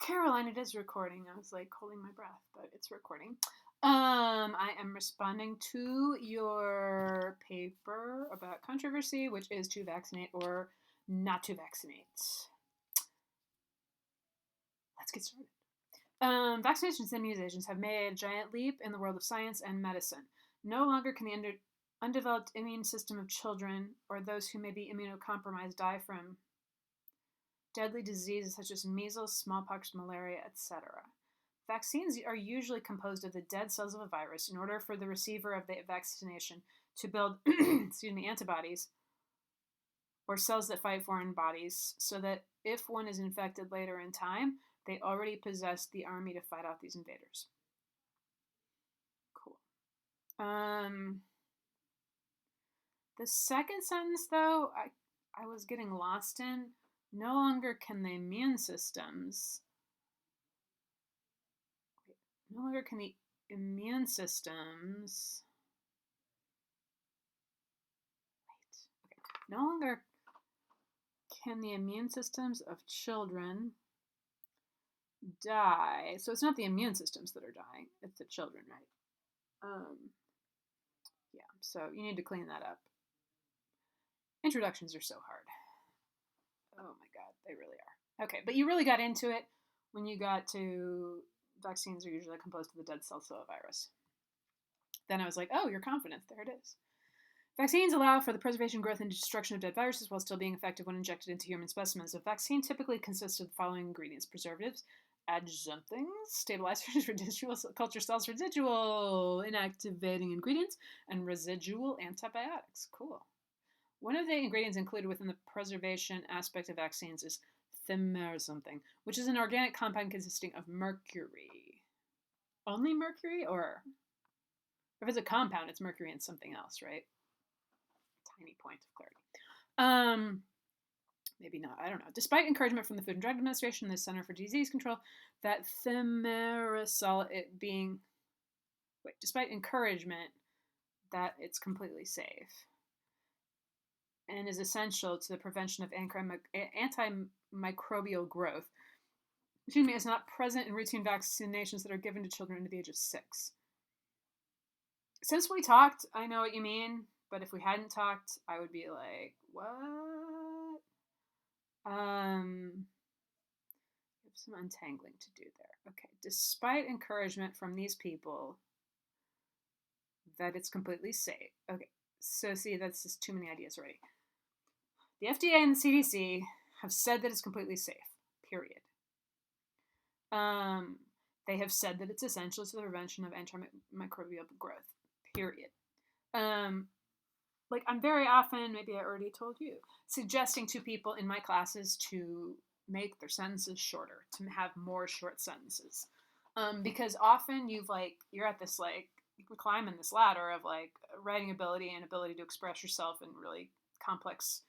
Caroline, it is recording. I was like holding my breath, but it's recording. I am responding to your paper about controversy, which is to vaccinate or not to vaccinate. Let's get started. Vaccinations and immunizations have made a giant leap in the world of science and medicine. No longer can the undeveloped immune system of children or those who may be immunocompromised die from deadly diseases such as measles, smallpox, malaria, etc. Vaccines are usually composed of the dead cells of a virus in order for the receiver of the vaccination to build antibodies or cells that fight foreign bodies so that if one is infected later in time, they already possess the army to fight off these invaders. Cool. The second sentence, though, I was getting lost in. No longer can the immune systems. No longer can the immune systems. Okay. No longer can the immune systems of children die. So it's not the immune systems that are dying, it's the children, right? Yeah, so you need to clean that up. Introductions are so hard. Oh my god, they really are. Okay, but you really got into it when you got to vaccines are usually composed of the dead cells of a virus. Then I was like, oh, you're confident. There it is. Vaccines allow for the preservation, growth, and destruction of dead viruses while still being effective when injected into human specimens. A vaccine typically consists of the following ingredients: preservatives, adjuvant things, stabilizers, residual culture cells, residual inactivating ingredients, and residual antibiotics. Cool. One of the ingredients included within the preservation aspect of vaccines is thimerosal, which is an organic compound consisting of mercury. Only mercury? Or if it's a compound, it's mercury and something else, right? Tiny point of clarity. Maybe not. I don't know. Despite encouragement from the Food and Drug Administration and the Center for Disease Control, that thimerosal despite encouragement that it's completely safe and is essential to the prevention of antimicrobial growth. It's not present in routine vaccinations that are given to children under the age of 6. Since we talked, I know what you mean, but if we hadn't talked, I would be like, what? I have some untangling to do there. Okay, despite encouragement from these people that it's completely safe. Okay, so see, that's just too many ideas already. The FDA and the CDC have said that it's completely safe, period. They have said that it's essential to the prevention of antimicrobial growth, period. I'm very often, maybe I already told you, suggesting to people in my classes to make their sentences shorter, to have more short sentences. Because often you're at this you're climbing this ladder of writing ability and ability to express yourself in really complex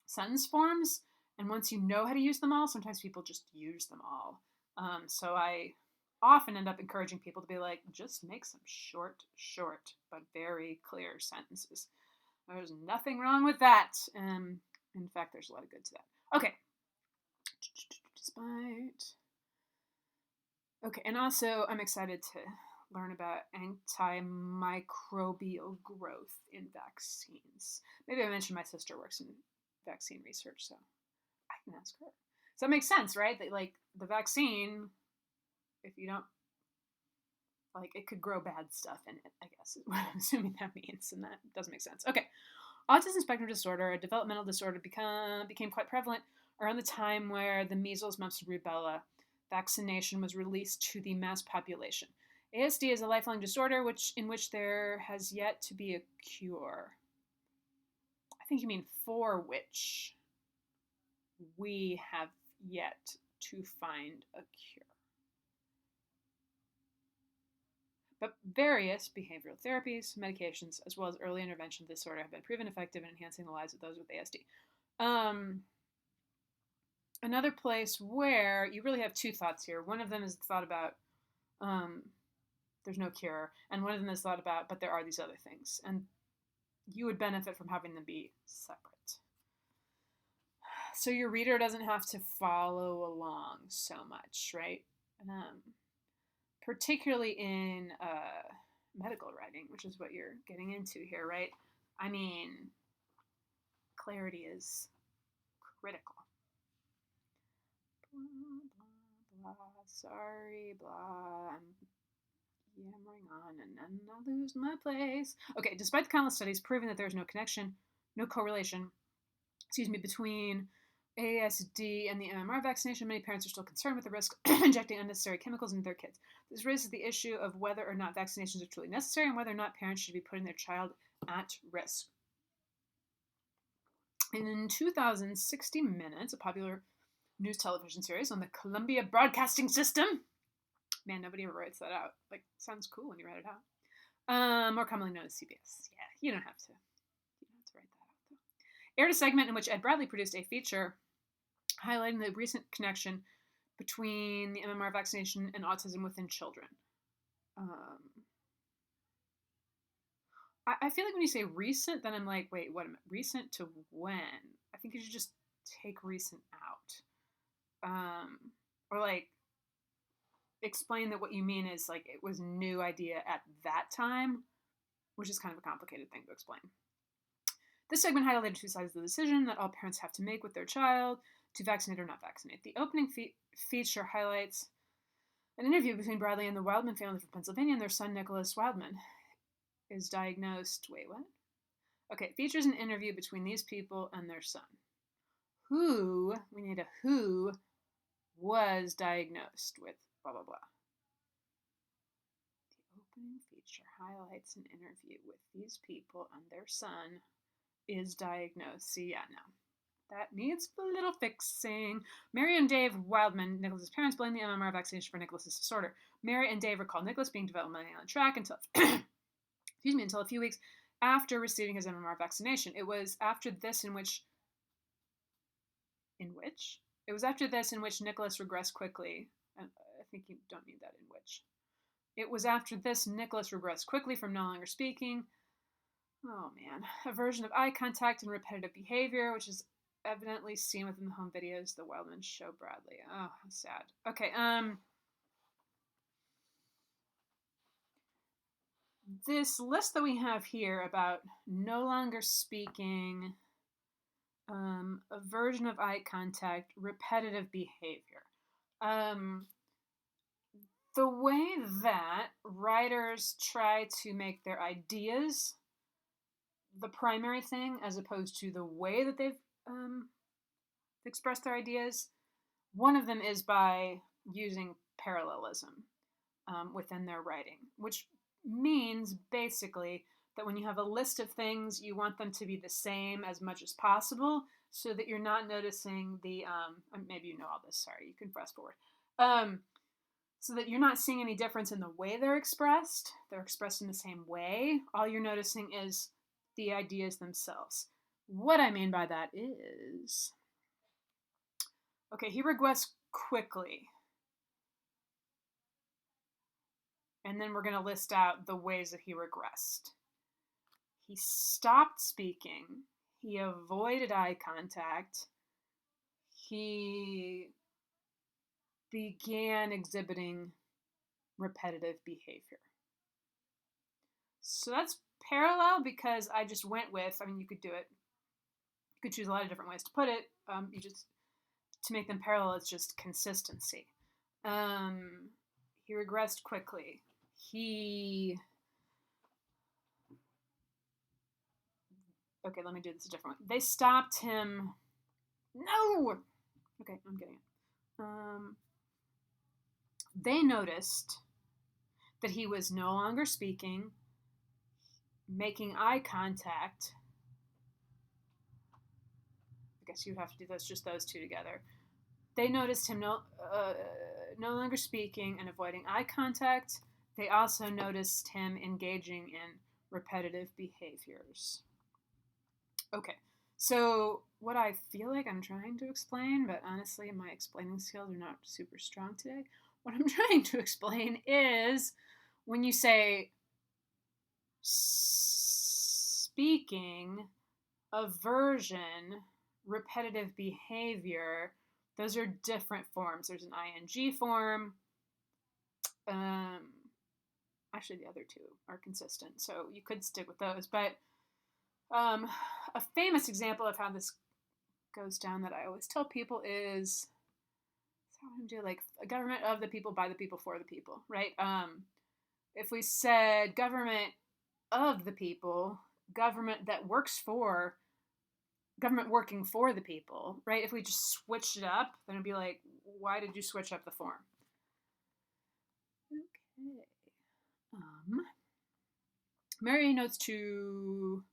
sentence forms. And once you know how to use them all, sometimes people just use them all. So I often end up encouraging people to be like, just make some short, but very clear sentences. There's nothing wrong with that. In fact, there's a lot of good to that. Okay. Okay, and also I'm excited to learn about antimicrobial growth in vaccines. Maybe I mentioned my sister works in vaccine research, so I can ask her. So that makes sense, right? That the vaccine, if you don't it could grow bad stuff in it, I guess is what I'm assuming that means, and that doesn't make sense. Okay. Autism spectrum disorder, a developmental disorder, became quite prevalent around the time where the measles, mumps, and rubella vaccination was released to the mass population. ASD is a lifelong disorder in which there has yet to be a cure. I think you mean for which we have yet to find a cure. But various behavioral therapies, medications, as well as early intervention of this disorder have been proven effective in enhancing the lives of those with ASD. Another place where you really have two thoughts here. One of them is the thought about there's no cure, and one of them is thought about, but there are these other things. And you would benefit from having them be separate. so your reader doesn't have to follow along so much, right? Particularly in medical writing, which is what you're getting into here, right? I mean, clarity is critical. Blah, blah, blah. Sorry, blah. I'm yammering on and then I lose my place. Okay, despite the countless studies proving that there's no connection, no correlation, between ASD and the MMR vaccination, many parents are still concerned with the risk of injecting unnecessary chemicals into their kids. This raises the issue of whether or not vaccinations are truly necessary and whether or not parents should be putting their child at risk. In 2060 Minutes, a popular news television series on the Columbia Broadcasting System. Man, nobody ever writes that out. Like, sounds cool when you write it out. More commonly known as CBS. Yeah, you don't have to write that out, though. Aired a segment in which Ed Bradley produced a feature highlighting the recent connection between the MMR vaccination and autism within children. I feel like when you say recent, then I'm like, wait, what? Recent to when? I think you should just take recent out. Or like explain that what you mean is like it was a new idea at that time, which is kind of a complicated thing to explain. This segment highlighted two sides of the decision that all parents have to make with their child to vaccinate or not vaccinate. The opening feature highlights an interview between Bradley and the Wildman family from Pennsylvania and their son Nicholas Wildman is diagnosed. Wait, what? Okay, it features an interview between these people and their son. Who was diagnosed with blah, blah, blah. The opening feature highlights an interview with these people and their son is diagnosed. See, yeah, no. That needs a little fixing. Mary and Dave Wildman, Nicholas's parents, blame the MMR vaccination for Nicholas's disorder. Mary and Dave recall Nicholas being developmentally on track until a few weeks after receiving his MMR vaccination. It was after this in which Nicholas regressed quickly. I think you don't need that in which. It was after this Nicholas regressed quickly from no longer speaking. Oh man. Aversion of eye contact and repetitive behavior, which is evidently seen within the home videos the Wildman show Bradley. Oh, sad. Okay, this list that we have here about no longer speaking, aversion of eye contact, repetitive behavior. The way that writers try to make their ideas the primary thing as opposed to the way that they've expressed their ideas, one of them is by using parallelism within their writing, which means basically that when you have a list of things, you want them to be the same as much as possible so that you're not noticing the, maybe you know all this, sorry, you can fast forward, so that you're not seeing any difference in the way they're expressed in the same way. All you're noticing is the ideas themselves. What I mean by that is, okay, he regressed quickly. And then we're going to list out the ways that he regressed. He stopped speaking. He avoided eye contact. He began exhibiting repetitive behavior. So that's parallel because I just went with, you could do it. You could choose a lot of different ways to put it. To make them parallel, it's just consistency. He regressed quickly. Okay, let me do this a different way. They stopped him. No! Okay, I'm getting it. They noticed that he was no longer speaking, making eye contact. I guess you'd have to do those two together. They noticed him no longer speaking and avoiding eye contact. They also noticed him engaging in repetitive behaviors. Okay, so what I feel like I'm trying to explain, but honestly my explaining skills are not super strong today, what I'm trying to explain is when you say speaking, aversion, repetitive behavior, those are different forms. There's an ing form. Actually, the other two are consistent, so you could stick with those. But a famous example of how this goes down that I always tell people is how do I do like a government of the people, by the people, for the people, right? If we said government of the people, government that works for government working for the people, right? If we just switched it up, then it'd be like, why did you switch up the form? Okay. Mary notes to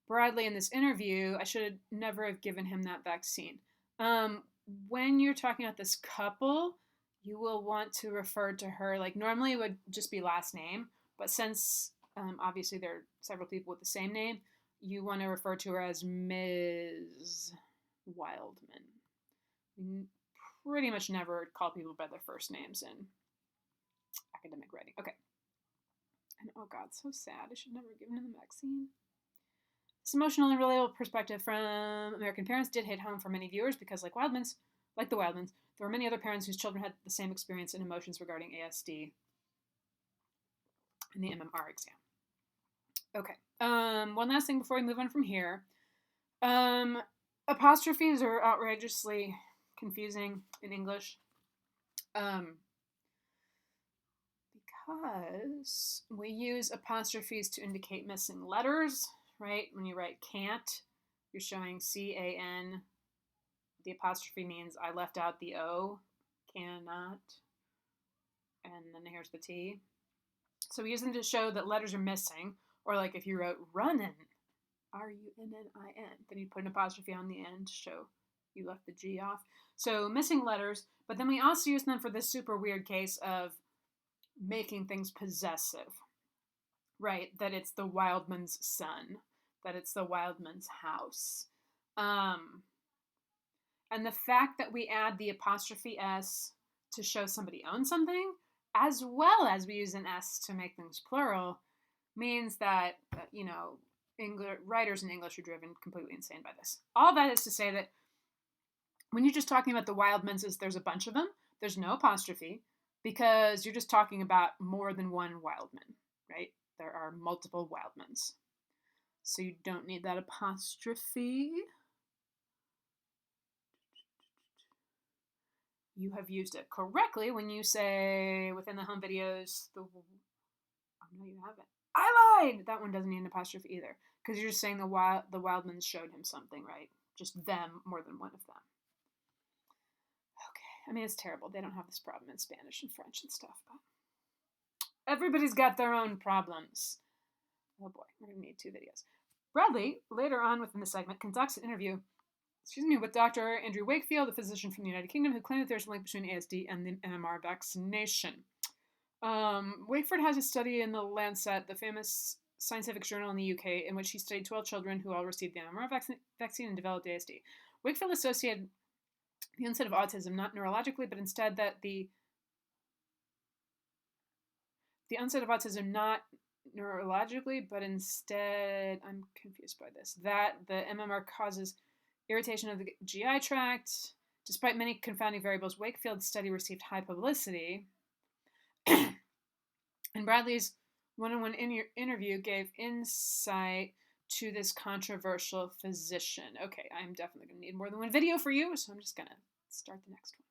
Bradley in this interview, I should never have given him that vaccine. When you're talking about this couple, you will want to refer to her, like normally it would just be last name, but since obviously there are several people with the same name, you want to refer to her as Ms. Wildman. We pretty much never call people by their first names in academic writing. Okay. And oh God, so sad. I should never have given him the vaccine. This emotional and relatable perspective from American parents did hit home for many viewers because, like the Wildmans, there were many other parents whose children had the same experience and emotions regarding ASD in the MMR exam. Okay. One last thing before we move on from here. Apostrophes are outrageously confusing in English. Because we use apostrophes to indicate missing letters, right? When you write can't, you're showing C-A-N. The apostrophe means I left out the O, cannot. And then here's the T. So we use them to show that letters are missing. Or like if you wrote runnin', R-U-N-N-I-N, then you put an apostrophe on the end to show you left the G off. So missing letters, but then we also use them for this super weird case of making things possessive, right? That it's the Wildman's son, that it's the Wildman's house. And the fact that we add the apostrophe S to show somebody owns something, as well as we use an S to make things plural, means that, writers in English are driven completely insane by this. All that is to say that when you're just talking about the Wildmans, there's a bunch of them, there's no apostrophe, because you're just talking about more than one Wildman, right? There are multiple Wildmans. So you don't need that apostrophe. You have used it correctly when you say within the home videos, oh no, you haven't. I lied! That one doesn't need an apostrophe either, because you're just saying the Wildmans showed him something, right? Just them, more than one of them. I mean, it's terrible. They don't have this problem in Spanish and French and stuff, but everybody's got their own problems. Oh boy, we're going to need 2 videos. Bradley, later on within the segment, conducts an interview with Dr. Andrew Wakefield, a physician from the United Kingdom, who claimed that there's a link between ASD and the MMR vaccination. Wakeford has a study in the Lancet, the famous scientific journal in the UK, in which he studied 12 children who all received the MMR vaccine and developed ASD. Wakefield associated the onset of autism not neurologically, but instead that the onset of autism not neurologically, but instead, I'm confused by this, that the MMR causes irritation of the GI tract. Despite many confounding variables, Wakefield's study received high publicity. And Bradley's one-on-one interview gave insight to this controversial physician. Okay, I'm definitely going to need more than one video for you, so I'm just going to start the next one.